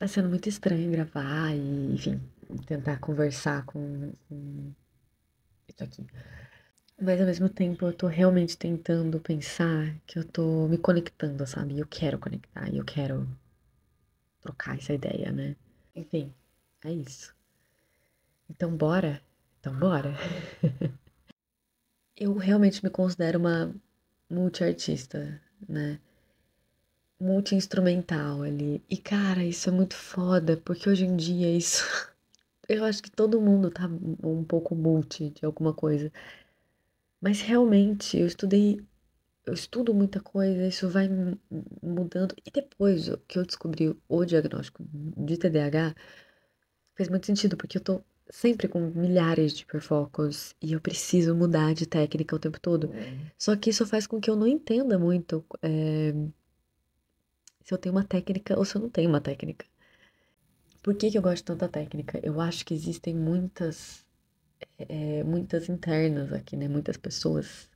Tá sendo muito estranho gravar e, enfim, tentar conversar com isso aqui. Mas ao mesmo tempo eu tô realmente tentando pensar que eu tô me conectando, sabe? Eu quero conectar e eu quero trocar essa ideia, né? Enfim, é isso. Então bora? Então bora. Eu realmente me considero uma multiartista, né? Multi-instrumental ali. E cara, isso é muito foda, porque hoje em dia isso. Eu acho que todo mundo tá um pouco multi de alguma coisa. Mas realmente, eu estudo muita coisa, isso vai mudando. E depois que eu descobri o diagnóstico de TDAH, fez muito sentido, porque eu tô sempre com milhares de hiperfocos e eu preciso mudar de técnica o tempo todo. Só que isso faz com que eu não entenda muito, se eu tenho uma técnica ou se eu não tenho uma técnica. Por que que eu gosto de tanta técnica? Eu acho que existem muitas internas aqui, né? Muitas pessoas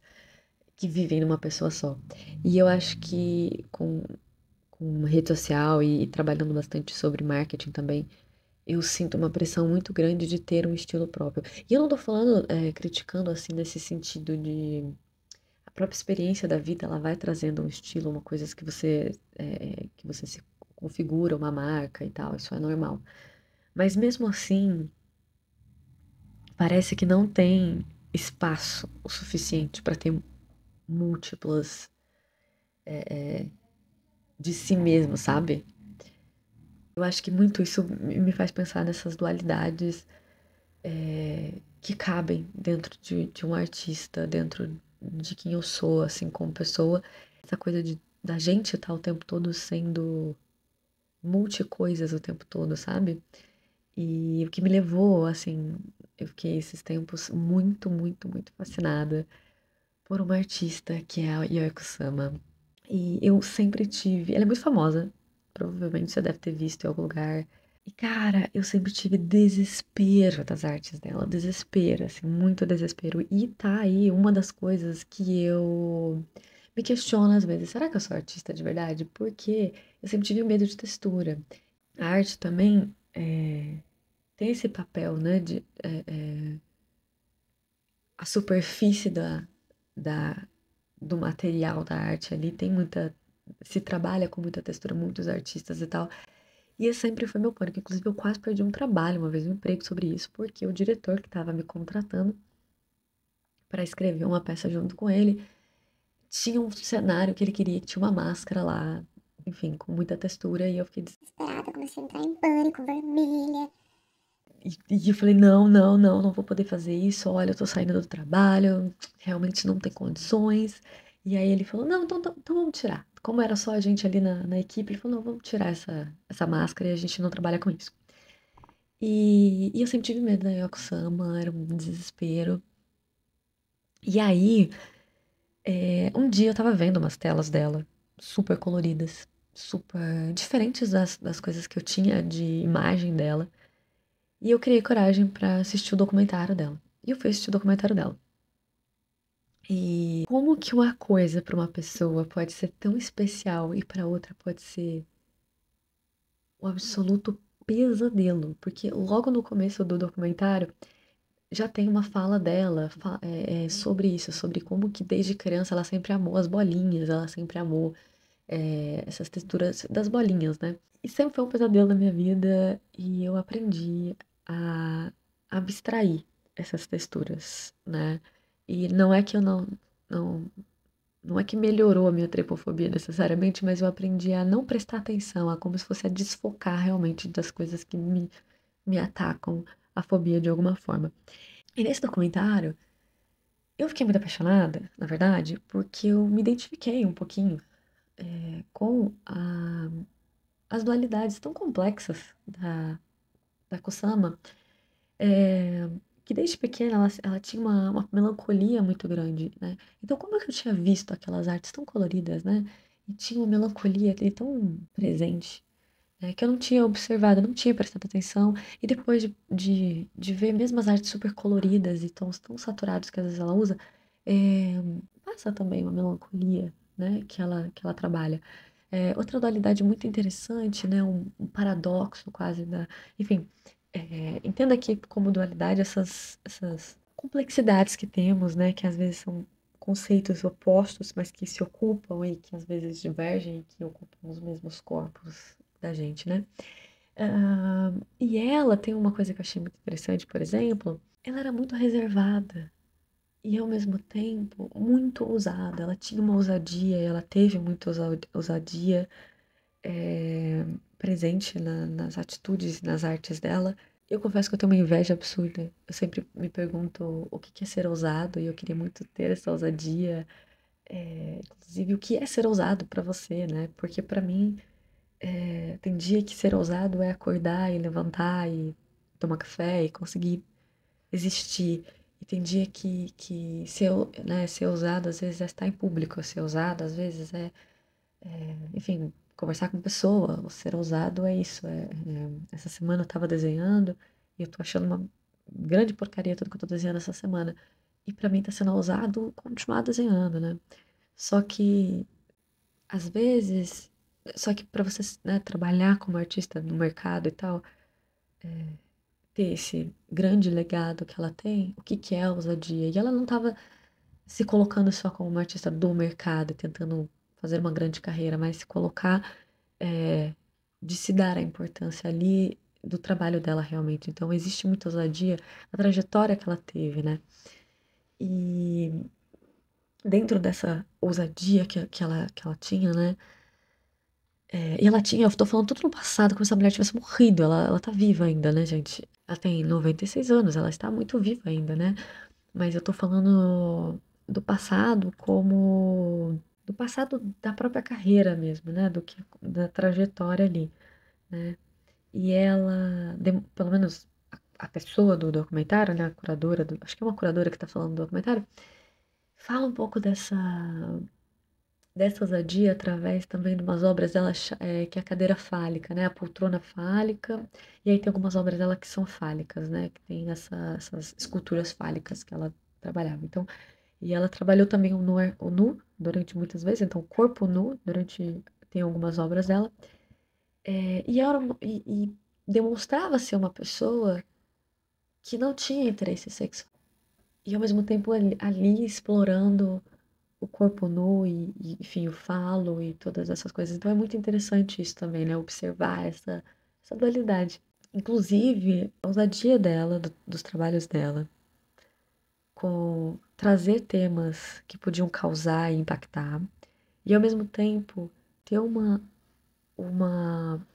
que vivem numa pessoa só. E eu acho que com rede social e trabalhando bastante sobre marketing também, eu sinto uma pressão muito grande de ter um estilo próprio. E eu não tô falando, criticando assim nesse sentido de a própria experiência da vida, ela vai trazendo um estilo, uma coisa que você se configura uma marca e tal, isso é normal. Mas mesmo assim, parece que não tem espaço o suficiente para ter múltiplas de si mesmo, sabe? Eu acho que muito isso me faz pensar nessas dualidades que cabem dentro de um artista, dentro de quem eu sou, assim, como pessoa. Essa coisa da gente estar o tempo todo sendo multi-coisas o tempo todo, sabe? E o que me levou, assim, eu fiquei esses tempos muito fascinada por uma artista que é a Yoko Sama. E eu sempre tive. Ela é muito famosa, provavelmente você deve ter visto em algum lugar. E, cara, eu sempre tive desespero das artes dela, desespero, assim, muito desespero. E tá aí uma das coisas que eu me questiono às vezes: será que eu sou artista de verdade? Porque eu sempre tive medo de textura. A arte também tem esse papel, né, a superfície da, do material da arte ali tem muita. Se trabalha com muita textura, muitos artistas e tal. E esse sempre foi meu pânico. Inclusive, eu quase perdi um trabalho, uma vez um emprego sobre isso, porque o diretor que estava me contratando para escrever uma peça junto com ele tinha um cenário que ele queria que tinha uma máscara lá, enfim, com muita textura, e eu fiquei desesperada, comecei a entrar em pânico, vermelha. E eu falei, não vou poder fazer isso, olha, eu tô saindo do trabalho, realmente não tem condições. E aí ele falou, não, então vamos tirar. Como era só a gente ali na equipe, ele falou, não, vamos tirar essa máscara e a gente não trabalha com isso. E eu sempre tive medo da Yoko Sama, era um desespero. E aí, um dia eu tava vendo umas telas dela, super coloridas, super diferentes das coisas que eu tinha de imagem dela. E eu criei coragem pra assistir o documentário dela. E eu fui assistir o documentário dela. E como que uma coisa pra uma pessoa pode ser tão especial e pra outra pode ser um absoluto pesadelo? Porque logo no começo do documentário já tem uma fala dela sobre isso, sobre como que desde criança ela sempre amou as bolinhas, ela sempre amou essas texturas das bolinhas, né? E sempre foi um pesadelo na minha vida e eu aprendi a abstrair essas texturas, né? E não é que eu não, não é que melhorou a minha tripofobia necessariamente, mas eu aprendi a não prestar atenção, a como se fosse a desfocar realmente das coisas que me atacam a fobia de alguma forma. E nesse documentário, eu fiquei muito apaixonada, na verdade, porque eu me identifiquei um pouquinho com as dualidades tão complexas da Kusama, é, que desde pequena ela tinha uma melancolia muito grande, né? Então, como é que eu tinha visto aquelas artes tão coloridas, né? E tinha uma melancolia ali tão presente, né? Que eu não tinha observado, eu não tinha prestado atenção. E depois de ver mesmo as artes super coloridas e tons tão saturados que às vezes ela usa, é, passa também uma melancolia, né? Que ela trabalha. Outra dualidade muito interessante, né, um paradoxo quase enfim, entenda aqui como dualidade essas complexidades que temos, né, que às vezes são conceitos opostos, mas que se ocupam e que às vezes divergem e que ocupam os mesmos corpos da gente, né? E ela tem uma coisa que eu achei muito interessante, por exemplo, ela era muito reservada e ao mesmo tempo muito ousada. Ela tinha uma ousadia, ela teve muita ousadia é, presente nas atitudes, nas artes dela. Eu confesso que eu tenho uma inveja absurda. Eu sempre me pergunto o que é ser ousado e eu queria muito ter essa ousadia. Inclusive, o que é ser ousado pra você, né? Porque pra mim, tem dia que ser ousado é acordar e levantar e tomar café e conseguir existir. E tem dia que ser ousado às vezes é estar em público, ser ousado às vezes enfim, conversar com pessoa. O ser ousado é isso. Essa semana eu tava desenhando e eu tô achando uma grande porcaria tudo que eu tô desenhando essa semana. E pra mim tá sendo ousado continuar desenhando, né? Só que, às vezes, só que pra você, né, trabalhar como artista no mercado e tal, ter esse grande legado que ela tem, o que que é a ousadia? E ela não tava se colocando só como uma artista do mercado, tentando fazer uma grande carreira, mas se colocar, é, de se dar a importância ali do trabalho dela realmente. Então, existe muita ousadia na trajetória que ela teve, né? E dentro dessa ousadia que ela tinha, né? E ela tinha, eu tô falando tudo no passado, como se a mulher tivesse morrido. Ela tá viva ainda, né, gente? Ela tem 96 anos, ela está muito viva ainda, né? Mas eu tô falando do passado como do passado da própria carreira mesmo, né? Da trajetória ali, né? E ela, pelo menos a pessoa do documentário, né? A curadora acho que é uma curadora que tá falando do documentário, fala um pouco dessa ousadia através também de umas obras dela, que é a cadeira fálica, né? A poltrona fálica. E aí tem algumas obras dela que são fálicas, né? Que tem essas esculturas fálicas que ela trabalhava. Então, e ela trabalhou também o nu durante muitas vezes, então o corpo nu durante tem algumas obras dela. E demonstrava ser uma pessoa que não tinha interesse sexual. E ao mesmo tempo ali explorando o corpo nu enfim, o falo e todas essas coisas. Então é muito interessante isso também, né? Observar essa dualidade. Inclusive, a ousadia dela, dos trabalhos dela, com trazer temas que podiam causar e impactar, e ao mesmo tempo ter uma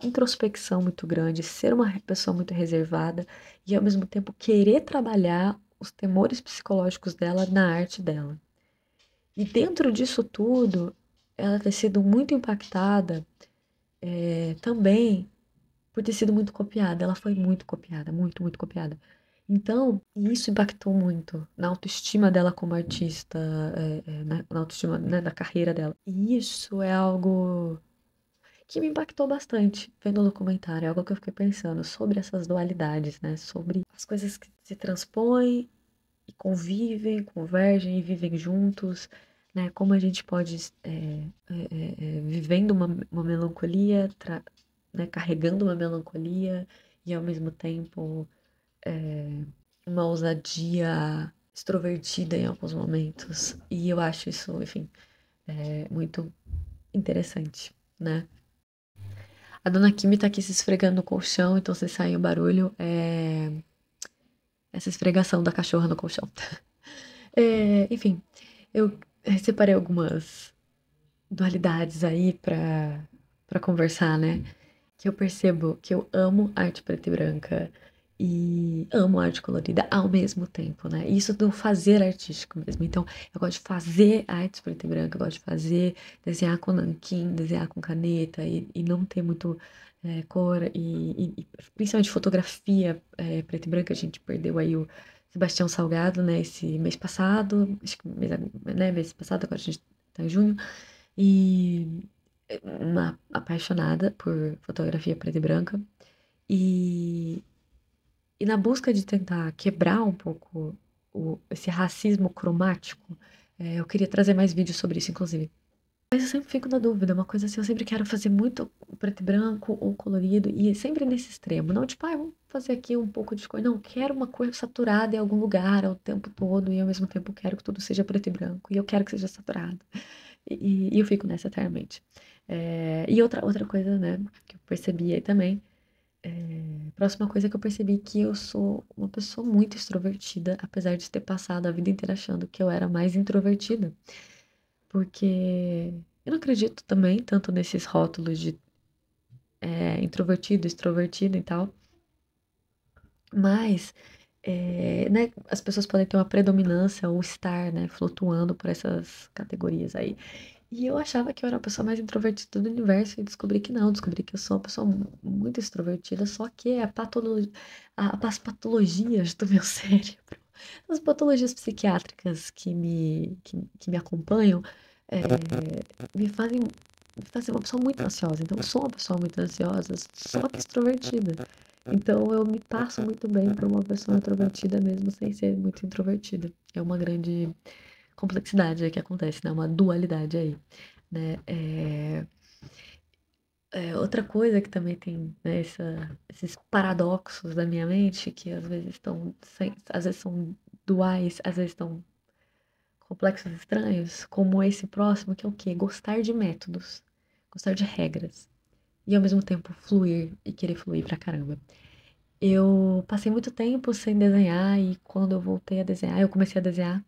introspecção muito grande, ser uma pessoa muito reservada, e ao mesmo tempo querer trabalhar os temores psicológicos dela na arte dela. E dentro disso tudo, ela ter sido muito impactada também por ter sido muito copiada. Ela foi muito copiada, muito, muito copiada. Então, e isso impactou muito na autoestima dela como artista, na autoestima, né, da carreira dela. E isso é algo que me impactou bastante vendo o documentário. É algo que eu fiquei pensando sobre essas dualidades, né? Sobre as coisas que se transpõem e convivem, convergem e vivem juntos, né? Como a gente pode, vivendo uma melancolia, né? Carregando uma melancolia e ao mesmo tempo uma ousadia extrovertida em alguns momentos. E eu acho isso, enfim, muito interessante, né? A dona Kimi tá aqui se esfregando no colchão, então se sair o barulho, essa esfregação da cachorra no colchão. Enfim, eu separei algumas dualidades aí pra conversar, né? Que eu percebo que eu amo arte preta e branca e amo arte colorida ao mesmo tempo, né? Isso do fazer artístico mesmo. Então, eu gosto de fazer arte preta e branca, eu gosto de desenhar com nanquim, desenhar com caneta e não ter muito cor e principalmente fotografia preta e branca. A gente perdeu aí o Sebastião Salgado, né? Esse mês passado, acho que mês passado, agora a gente tá em junho. E uma apaixonada por fotografia preta e branca. E, e na busca de tentar quebrar um pouco esse racismo cromático, eu queria trazer mais vídeos sobre isso, inclusive. Mas eu sempre fico na dúvida, uma coisa assim, eu sempre quero fazer muito preto e branco ou colorido, e sempre nesse extremo. Não, tipo, vamos fazer aqui um pouco de cor. Não, quero uma cor saturada em algum lugar ao tempo todo, e ao mesmo tempo quero que tudo seja preto e branco, e eu quero que seja saturado. E eu fico nessa eternamente. E outra coisa, né, que eu percebi aí também, próxima coisa que eu percebi que eu sou uma pessoa muito extrovertida, apesar de ter passado a vida inteira achando que eu era mais introvertida. Porque eu não acredito também tanto nesses rótulos de introvertido, extrovertido e tal. Mas, né, as pessoas podem ter uma predominância ou estar, né, flutuando por essas categorias aí. E eu achava que eu era a pessoa mais introvertida do universo e descobri que não, descobri que eu sou uma pessoa muito extrovertida, só que as patologias do meu cérebro, as patologias psiquiátricas que me acompanham, é, me fazem uma pessoa muito ansiosa. Então, eu sou uma pessoa muito ansiosa, só que extrovertida. Então, eu me passo muito bem por uma pessoa introvertida mesmo sem ser muito introvertida. É uma grande complexidade aí que acontece, né? Uma dualidade aí, né? Outra coisa que também tem, né, esses paradoxos da minha mente, que às vezes às vezes são duais, às vezes estão complexos estranhos, como esse próximo, que é o quê? Gostar de métodos, gostar de regras, e ao mesmo tempo fluir e querer fluir pra caramba. Eu passei muito tempo sem desenhar e quando eu voltei a desenhar, eu comecei a desenhar.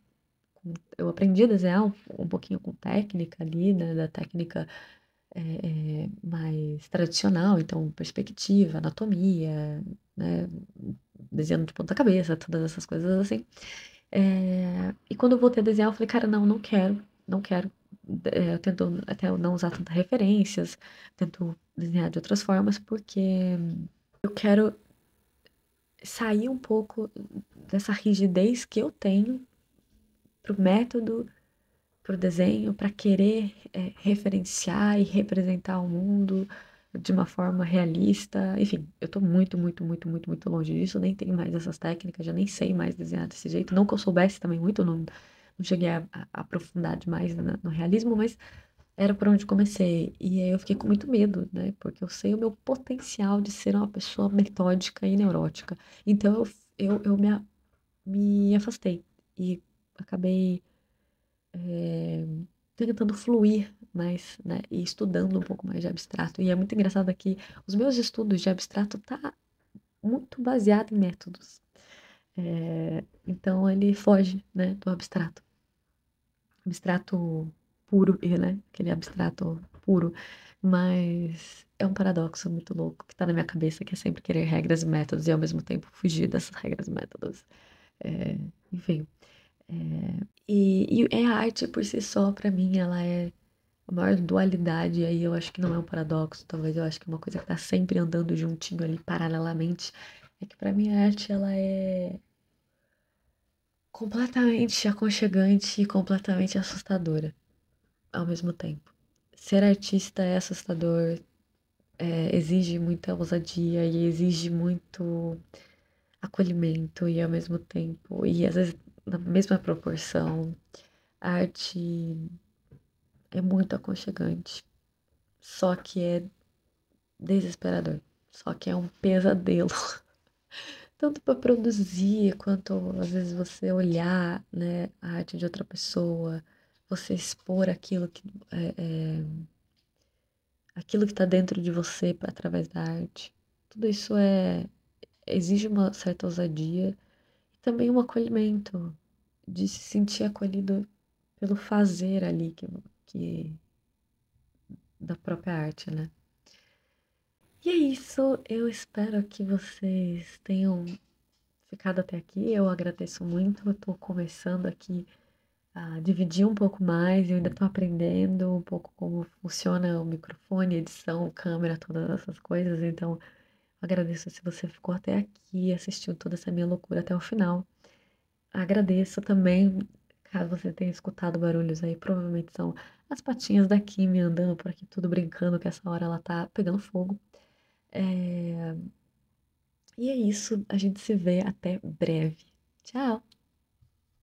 Eu aprendi a desenhar um pouquinho com técnica ali, né, da técnica mais tradicional, então perspectiva, anatomia, né, desenhando de ponta cabeça, todas essas coisas assim. E quando eu voltei a desenhar, eu falei, cara, não, não quero, não quero. Eu tento até não usar tantas referências, tento desenhar de outras formas, porque eu quero sair um pouco dessa rigidez que eu tenho pro método, pro desenho, para querer referenciar e representar o mundo de uma forma realista. Enfim, eu tô muito, muito, muito, muito, muito longe disso. Nem tenho mais essas técnicas, já nem sei mais desenhar desse jeito. Não que eu soubesse também muito, não cheguei a aprofundar demais no realismo, mas era por onde comecei. E aí eu fiquei com muito medo, né? Porque eu sei o meu potencial de ser uma pessoa metódica e neurótica. Então me afastei e acabei tentando fluir mais, né? E estudando um pouco mais de abstrato. E é muito engraçado que os meus estudos de abstrato tá muito baseado em métodos. Então ele foge, né, do abstrato. Abstrato puro, né? Aquele abstrato puro. Mas é um paradoxo muito louco que tá na minha cabeça, que é sempre querer regras e métodos e ao mesmo tempo fugir dessas regras e métodos. Enfim. E a arte por si só, pra mim, ela é a maior dualidade. Aí eu acho que não é um paradoxo, talvez eu acho que é uma coisa que tá sempre andando juntinho ali paralelamente. É que pra mim a arte, ela é completamente aconchegante e completamente assustadora ao mesmo tempo. Ser artista é assustador, exige muita ousadia e exige muito acolhimento e ao mesmo tempo, e às vezes na mesma proporção, a arte é muito aconchegante, só que é desesperador, só que é um pesadelo, tanto para produzir quanto às vezes você olhar, né, a arte de outra pessoa, você expor aquilo que está dentro de você através da arte. Tudo isso exige uma certa ousadia e também um acolhimento, de se sentir acolhido pelo fazer ali que da própria arte, né? E é isso, eu espero que vocês tenham ficado até aqui. Eu agradeço muito. Eu tô começando aqui a dividir um pouco mais. Eu ainda tô aprendendo um pouco como funciona o microfone, edição, câmera, todas essas coisas. Então, agradeço se você ficou até aqui e assistiu toda essa minha loucura até o final. Agradeço também, caso você tenha escutado barulhos aí, provavelmente são as patinhas da Kimi andando por aqui, tudo brincando, que essa hora ela tá pegando fogo. É, E é isso, a gente se vê até breve. Tchau!